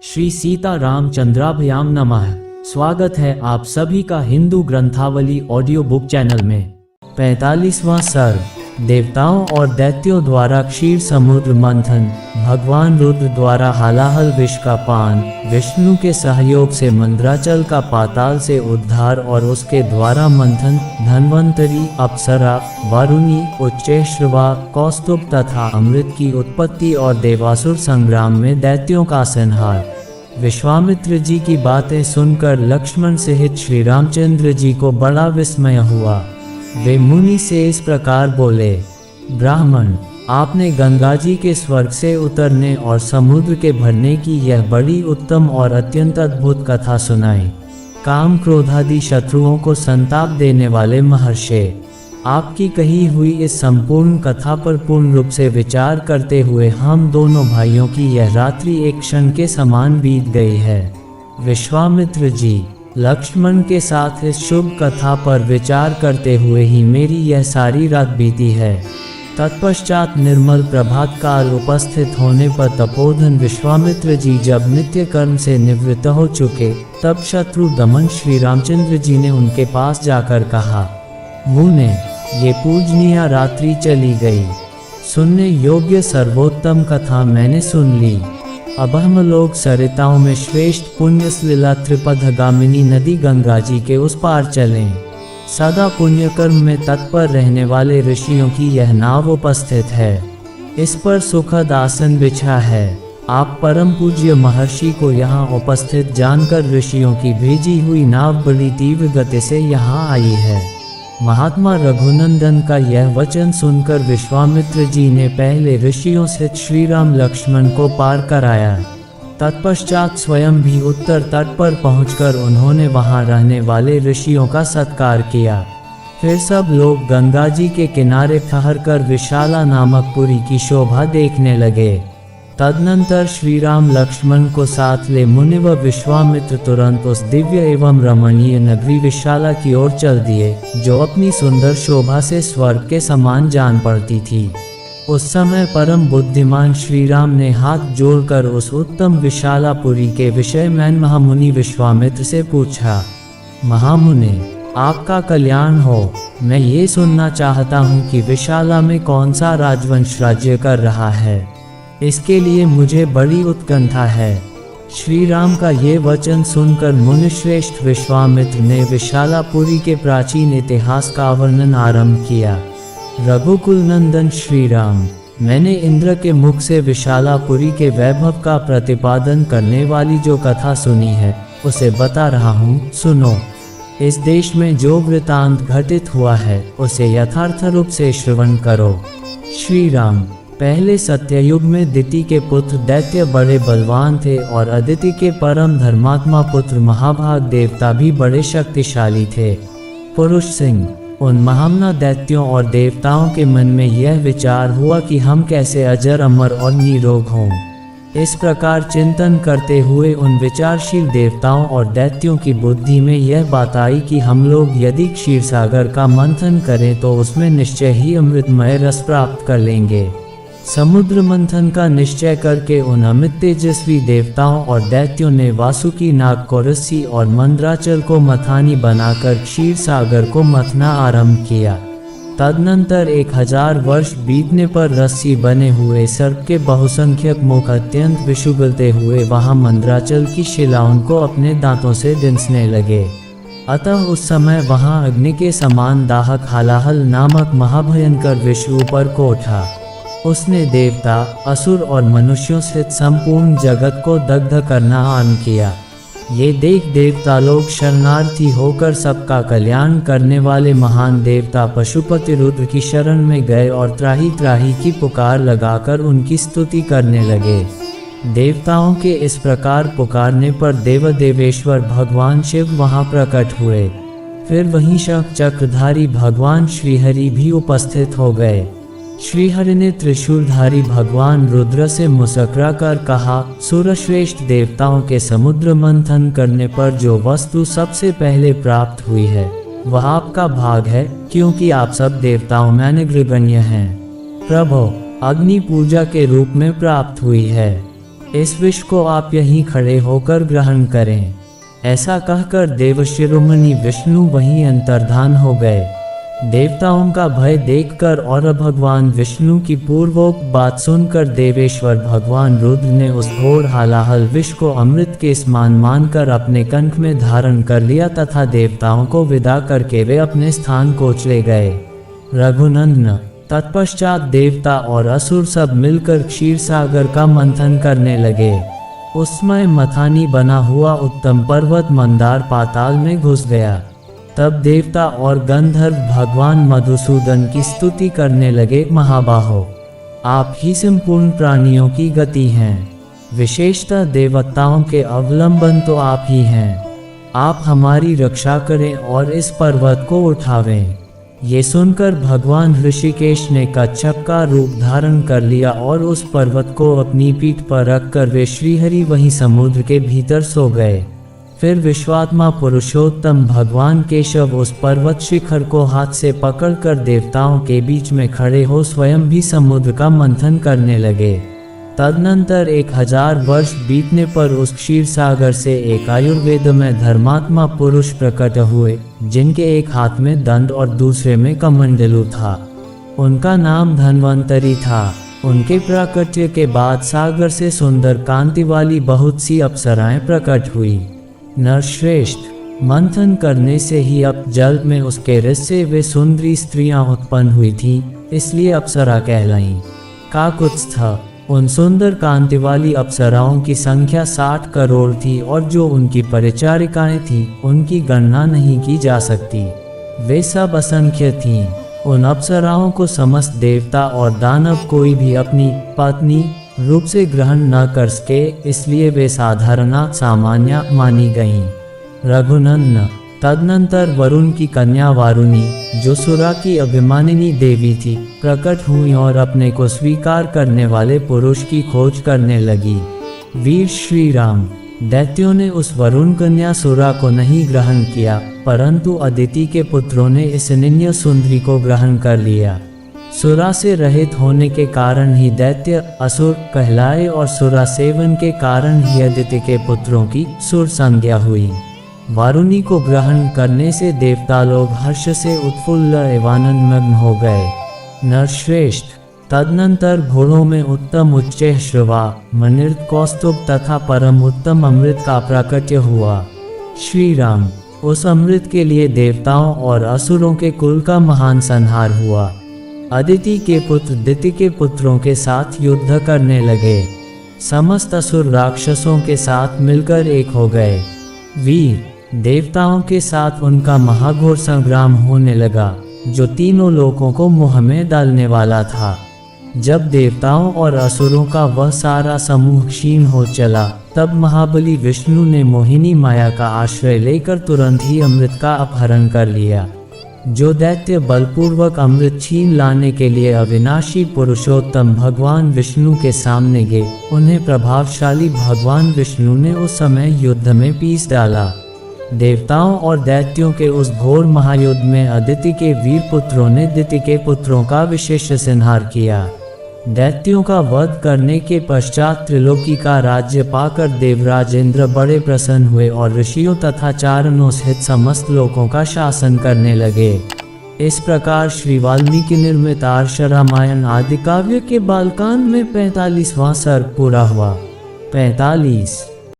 श्री सीता रामचंद्राभ्याम नमः। स्वागत है आप सभी का हिंदू ग्रंथावली ऑडियो बुक चैनल में। 45वां सर्ग, देवताओं और दैत्यों द्वारा क्षीर समुद्र मंथन, भगवान रुद्र द्वारा हालाहल विष का पान, विष्णु के सहयोग से मंद्राचल का पाताल से उद्धार और उसके द्वारा मंथन, धन्वंतरी, अप्सरा, वारुणी, उच्चैश्रवा, कौस्तुभ तथा अमृत की उत्पत्ति और देवासुर संग्राम में दैत्यों का संहार। विश्वामित्र जी की बातें सुनकर लक्ष्मण सहित श्री रामचंद्र जी को बड़ा विस्मय हुआ। वे मुनि से इस प्रकार बोले, ब्राह्मण, आपने गंगा जी के स्वर्ग से उतरने और समुद्र के भरने की यह बड़ी उत्तम और अत्यंत अद्भुत कथा सुनाई। काम क्रोधादि शत्रुओं को संताप देने वाले महर्षि, आपकी कही हुई इस संपूर्ण कथा पर पूर्ण रूप से विचार करते हुए हम दोनों भाइयों की यह रात्रि एक क्षण के समान बीत गई है। विश्वामित्र जी, लक्ष्मण के साथ इस शुभ कथा पर विचार करते हुए ही मेरी यह सारी रात बीती है। तत्पश्चात निर्मल प्रभात काल उपस्थित होने पर तपोधन विश्वामित्र जी जब नित्य कर्म से निवृत्त हो चुके, तब शत्रु दमन श्री रामचंद्र जी ने उनके पास जाकर कहा, मुने, ये पूजनीय रात्रि चली गई। सुनने योग्य सर्वोत्तम कथा मैंने सुन ली। अब हम लोग सरिताओं में श्रेष्ठ पुण्य लीला त्रिपथगामिनी नदी गंगा जी के उस पार चलें। सदा पुण्य कर्म में तत्पर रहने वाले ऋषियों की यह नाव उपस्थित है। इस पर सुखद आसन बिछा है। आप परम पूज्य महर्षि को यहाँ उपस्थित जानकर ऋषियों की भेजी हुई नाव बड़ी तीव्र गति से यहाँ आई है। महात्मा रघुनंदन का यह वचन सुनकर विश्वामित्र जी ने पहले ऋषियों से श्री राम लक्ष्मण को पार कराया। तत्पश्चात स्वयं भी उत्तर तट पर पहुंचकर उन्होंने वहां रहने वाले ऋषियों का सत्कार किया। फिर सब लोग गंगा जी के किनारे ठहरकर विशाला नामक पुरी की शोभा देखने लगे। तदनंतर श्री राम लक्ष्मण को साथ ले मुनि व विश्वामित्र तुरंत उस दिव्य एवं रमणीय नगरी विशाला की ओर चल दिए, जो अपनी सुंदर शोभा से स्वर्ग के समान जान पड़ती थी। उस समय परम बुद्धिमान श्री राम ने हाथ जोड़कर उस उत्तम विशालापुरी के विषय में महामुनि विश्वामित्र से पूछा, महामुनि, आपका कल्याण हो। मैं ये सुनना चाहता हूँ कि विशाला में कौन सा राजवंश राज्य कर रहा है। इसके लिए मुझे बड़ी उत्कंठा है। श्री राम का ये वचन सुनकर मुनिश्रेष्ठ विश्वामित्र ने विशालापुरी के प्राचीन इतिहास का वर्णन आरंभ किया। रघुकुल नंदन श्री राम, मैंने इंद्र के मुख से विशालापुरी के वैभव का प्रतिपादन करने वाली जो कथा सुनी है, उसे बता रहा हूँ, सुनो। इस देश में जो वृतांत घटित हुआ है, उसे यथार्थ रूप से श्रवण करो। श्री राम, पहले सत्ययुग में दिति के पुत्र दैत्य बड़े बलवान थे और अदिति के परम धर्मात्मा पुत्र महाभाग देवता भी बड़े शक्तिशाली थे। पुरुष सिंह, उन महामना दैत्यों और देवताओं के मन में यह विचार हुआ कि हम कैसे अजर अमर और निरोग हों। इस प्रकार चिंतन करते हुए उन विचारशील देवताओं और दैत्यों की बुद्धि में यह बात आई कि हम लोग यदि क्षीर सागर का मंथन करें तो उसमें निश्चय ही अमृतमय रस प्राप्त कर लेंगे। समुद्र मंथन का निश्चय करके उन अमित तेजस्वी देवताओं और दैत्यों ने वासुकी नाग को रस्सी और मंद्राचल को मथानी बनाकर क्षीर सागर को मथना आरंभ किया। तदनंतर 1000 वर्ष बीतने पर रस्सी बने हुए सर्प के बहुसंख्यक मुख अत्यंत विशुगलते हुए वहां मंद्राचल की शिलाओं को अपने दांतों से दिंसने लगे। अतः उस समय वहां अग्नि के समान दाहक हालाहल नामक महाभयंकर विष ऊपर को उठा। उसने देवता, असुर और मनुष्यों सहित संपूर्ण जगत को दग्ध करना आरंभ किया। ये देख देवता लोग शरणार्थी होकर सबका कल्याण करने वाले महान देवता पशुपति रुद्र की शरण में गए और त्राही त्राही की पुकार लगाकर उनकी स्तुति करने लगे। देवताओं के इस प्रकार पुकारने पर देवदेवेश्वर भगवान शिव वहां प्रकट हुए। फिर वहीं शंख चक्रधारी भगवान श्रीहरि भी उपस्थित हो गए। श्रीहरि ने त्रिशूलधारी भगवान रुद्र से मुस्कुरा कर कहा, सुरश्रेष्ठ देवताओं के समुद्र मंथन करने पर जो वस्तु सबसे पहले प्राप्त हुई है, वह आपका भाग है, क्योंकि आप सब देवताओं में अग्रगण्य हैं। प्रभो, अग्नि पूजा के रूप में प्राप्त हुई है। इस विष को आप यहीं खड़े होकर ग्रहण करें। ऐसा कहकर देव शिरोमणि विष्णु वहीं अंतर्धान हो गए। देवताओं का भय देखकर और भगवान विष्णु की पूर्वोक्त बात सुनकर देवेश्वर भगवान रुद्र ने उस घोर हालाहल विष को अमृत के समान मानकर अपने कंठ में धारण कर लिया तथा देवताओं को विदा करके वे अपने स्थान को चले गए। रघुनंदन तत्पश्चात देवता और असुर सब मिलकर क्षीर सागर का मंथन करने लगे। उस समय मथानी बना हुआ उत्तम पर्वत मंदार पाताल में घुस गया। तब देवता और गंधर्व भगवान मधुसूदन की स्तुति करने लगे। महाबाहो, आप ही संपूर्ण प्राणियों की गति हैं, विशेषतः देवताओं के अवलंबन तो आप ही हैं। आप हमारी रक्षा करें और इस पर्वत को उठावें। ये सुनकर भगवान ऋषिकेश ने कच्छप का रूप धारण कर लिया और उस पर्वत को अपनी पीठ पर रखकर वे श्रीहरि वहीं समुद्र के भीतर सो गए। फिर विश्वात्मा पुरुषोत्तम भगवान केशव उस पर्वत शिखर को हाथ से पकड़कर देवताओं के बीच में खड़े हो स्वयं भी समुद्र का मंथन करने लगे। तदनंतर 1000 वर्ष बीतने पर उस क्षीर सागर से एक आयुर्वेद में धर्मात्मा पुरुष प्रकट हुए, जिनके एक हाथ में दंड और दूसरे में कमंडलू था। उनका नाम धन्वंतरी था। उनके प्राकट्य के बाद सागर से सुंदर कांति वाली बहुत सी अप्सराएं प्रकट हुई। नरश्रेष्ठ, मंथन करने से ही अब जल में उसके रस से वे सुंदरी स्त्रियां उत्पन्न हुई थीं, इसलिए अप्सरा कहलाईं। काकुत्स्थ, उन सुंदर कांति वाली अप्सराओं की संख्या 60 करोड़ थी और जो उनकी परिचारिकाएं थीं उनकी गणना नहीं की जा सकती। वे सब असंख्य थीं। उन अप्सराओं को समस्त देवता और दानव कोई भी अपनी पत्नी रूप से ग्रहण न कर सके, इसलिए वे साधारणा सामान्य मानी गईं। रघुनंदन तदनंतर वरुण की कन्या वारुणी, जो सुरा की अभिमानिनी देवी थी, प्रकट हुई और अपने को स्वीकार करने वाले पुरुष की खोज करने लगी। वीर श्री राम, दैत्यों ने उस वरुण कन्या सुरा को नहीं ग्रहण किया, परंतु अदिति के पुत्रों ने इस निन्य सुंदरी को ग्रहण कर लिया। सुरा से रहित होने के कारण ही दैत्य असुर कहलाए और सुरा सेवन के कारण ही अदिति के पुत्रों की सुर संज्ञा हुई। वारुणी को ग्रहण करने से देवता लोग हर्ष से उत्फुल्ल एवं मग्न हो गए। नरश्रेष्ठ, तदनंतर घोड़ों में उत्तम उच्च श्रवा, मनिर्द कौस्तुभ तथा परम उत्तम अमृत का प्राकट्य हुआ। श्री राम, उस अमृत के लिए देवताओं और असुरों के कुल का महान संहार हुआ। अदिति के पुत्र दिति के पुत्रों के साथ युद्ध करने लगे। समस्त असुर राक्षसों के साथ मिलकर एक हो गए। वीर, देवताओं के साथ उनका महाघोर संग्राम होने लगा, जो तीनों लोकों को मुँह में डालने वाला था। जब देवताओं और असुरों का वह सारा समूह क्षीण हो चला, तब महाबली विष्णु ने मोहिनी माया का आश्रय लेकर तुरंत ही अमृत का अपहरण कर लिया। जो दैत्य बलपूर्वक अमृत छीन लाने के लिए अविनाशी पुरुषोत्तम भगवान विष्णु के सामने गए, उन्हें प्रभावशाली भगवान विष्णु ने उस समय युद्ध में पीस डाला। देवताओं और दैत्यों के उस घोर महायुद्ध में अदिति के वीर पुत्रों ने दिति के पुत्रों का विशेष संहार किया। दैत्यों का वध करने के पश्चात त्रिलोकी का राज्य पाकर देवराज इंद्र बड़े प्रसन्न हुए और ऋषियों तथा चारणों सहित समस्त लोकों का शासन करने लगे। इस प्रकार श्री वाल्मीकि निर्मित आर्ष रामायण आदि काव्य के बालकांड में 45वां सर्ग पूरा हुआ। 45